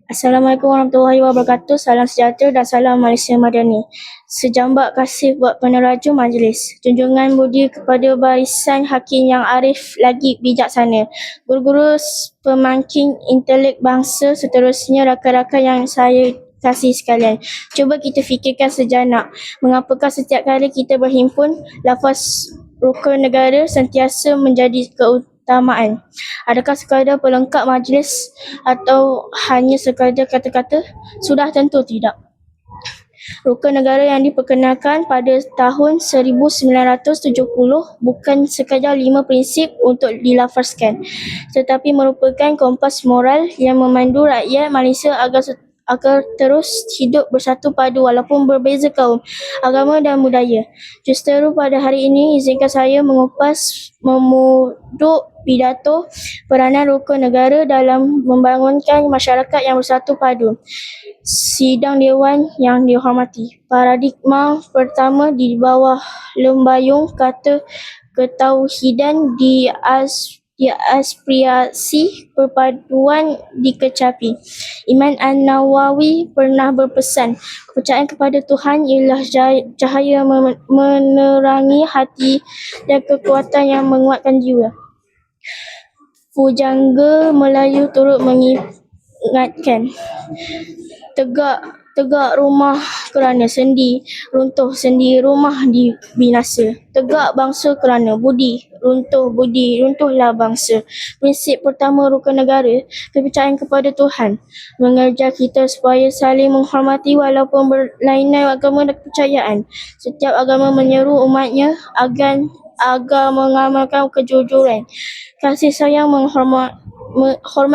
Assalamualaikum warahmatullahi wabarakatuh. Salam sejahtera dan salam Malaysia Madani. Sejambak kasih buat peneraju majlis. Junjungan budi kepada barisan hakim yang arif lagi bijaksana. Guru-guru pemangkin intelek bangsa, seterusnya rakan-rakan yang saya kasih sekalian. Cuba kita fikirkan sejenak. Mengapakah setiap kali kita berhimpun, lafaz rukun negara sentiasa menjadi keutamaan? Adakah sekadar pelengkap majlis atau hanya sekadar kata-kata? Sudah tentu tidak. Rukun negara yang diperkenalkan pada tahun 1970 bukan sekadar 5 prinsip untuk dilafazkan, tetapi merupakan kompas moral yang memandu rakyat Malaysia agar terus hidup bersatu padu walaupun berbeza kaum, agama dan budaya. Justeru pada hari ini, izinkan saya mengupas memuduk pidato peranan rukun negara dalam membangunkan masyarakat yang bersatu padu. Sidang Dewan yang dihormati, paradigma pertama di bawah lembayung kata ketauhidan diaspirasi perpaduan dikecapi. Imam An-Nawawi pernah berpesan, kepercayaan kepada Tuhan ialah cahaya menerangi hati dan kekuatan yang menguatkan jiwa. Pujangga Melayu turut mengingatkan, tegak rumah kerana sendi, runtuh sendi rumah dibinasa. Tegak bangsa kerana budi, runtuhlah bangsa. Prinsip pertama rukun negara, kepercayaan kepada Tuhan, mengajar kita supaya saling menghormati walaupun berlainan agama dan kepercayaan. Setiap agama menyeru umatnya agar mengamalkan kejujuran, kasih sayang, hormat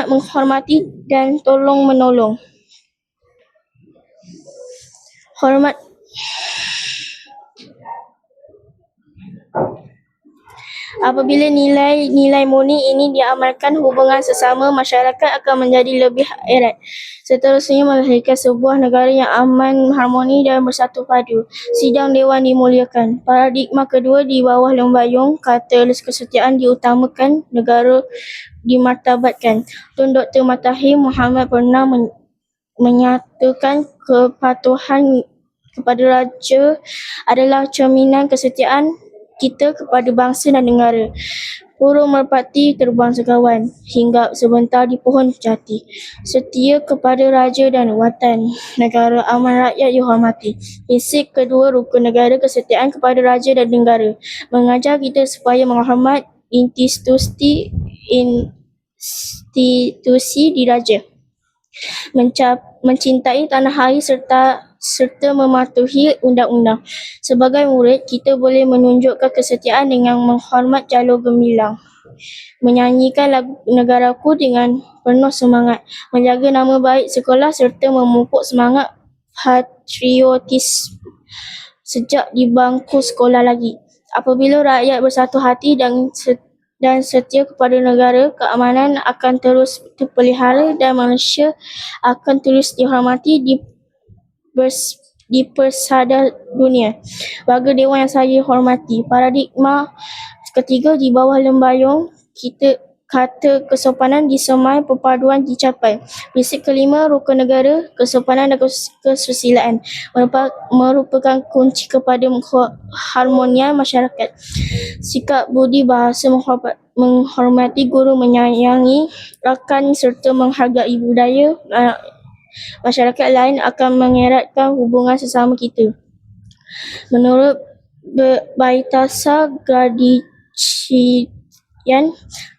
menghormati dan tolong menolong. Apabila nilai-nilai murni ini diamalkan, hubungan sesama masyarakat akan menjadi lebih erat. Seterusnya melahirkan sebuah negara yang aman, harmoni dan bersatu padu. Sidang Dewan dimuliakan. Paradigma kedua di bawah lembayung kata kesetiaan diutamakan, negara dimartabatkan. Tun Dr. Matahir Mohamad pernah menyatakan kepatuhan kepada raja adalah cerminan kesetiaan kita kepada bangsa dan negara. Burung merpati terbang sekawan, hinggap sebentar di pohon jati. Setia kepada raja dan watan, negara aman rakyat dihormati. Prinsip kedua rukun negara, kesetiaan kepada raja dan negara, mengajar kita supaya menghormat institusi diraja, mencintai tanah air serta mematuhi undang-undang. Sebagai murid, kita boleh menunjukkan kesetiaan dengan menghormat jalur gemilang, menyanyikan lagu negaraku dengan penuh semangat, menjaga nama baik sekolah serta memupuk semangat patriotisme sejak di bangku sekolah lagi. Apabila rakyat bersatu hati dan setia kepada negara, keamanan akan terus terpelihara dan Malaysia akan terus dihormati di persada dunia. Warga Dewan yang saya hormati, paradigma ketiga di bawah lembayung kata kesopanan disemai, perpaduan dicapai. Prinsip kelima rukun negara, kesopanan dan kesusilaan merupakan kunci kepada harmonia masyarakat. Sikap budi bahasa menghormati guru, menyayangi rakan serta menghargai budaya masyarakat lain akan mengeratkan hubungan sesama kita. Menurut Baitasa Gradician,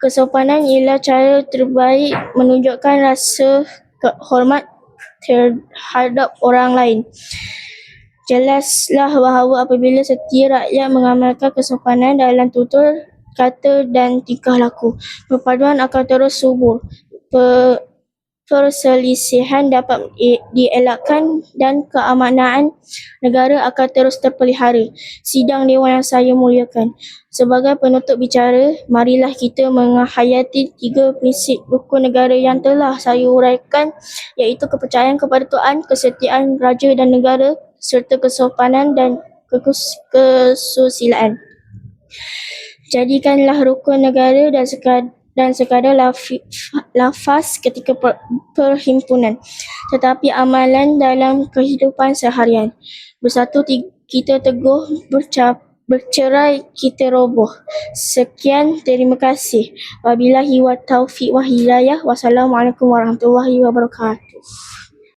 kesopanan ialah cara terbaik menunjukkan rasa hormat terhadap orang lain. Jelaslah bahawa apabila setiap rakyat mengamalkan kesopanan dalam tutur kata dan tingkah laku, perpaduan akan terus subur. Perselisihan dapat dielakkan dan keamanan negara akan terus terpelihara. Sidang Dewan yang saya muliakan, sebagai penutup bicara, marilah kita menghayati 3 prinsip rukun negara yang telah saya uraikan, iaitu kepercayaan kepada Tuhan, kesetiaan raja dan negara serta kesopanan dan kesusilaan. Jadikanlah rukun negara dan dan sekadar lafaz ketika perhimpunan, tetapi amalan dalam kehidupan seharian. Bersatu kita teguh, bercerai kita roboh. Sekian, terima kasih. Wabillahi wa taufiq wa hidayah. Wassalamualaikum warahmatullahi wabarakatuh.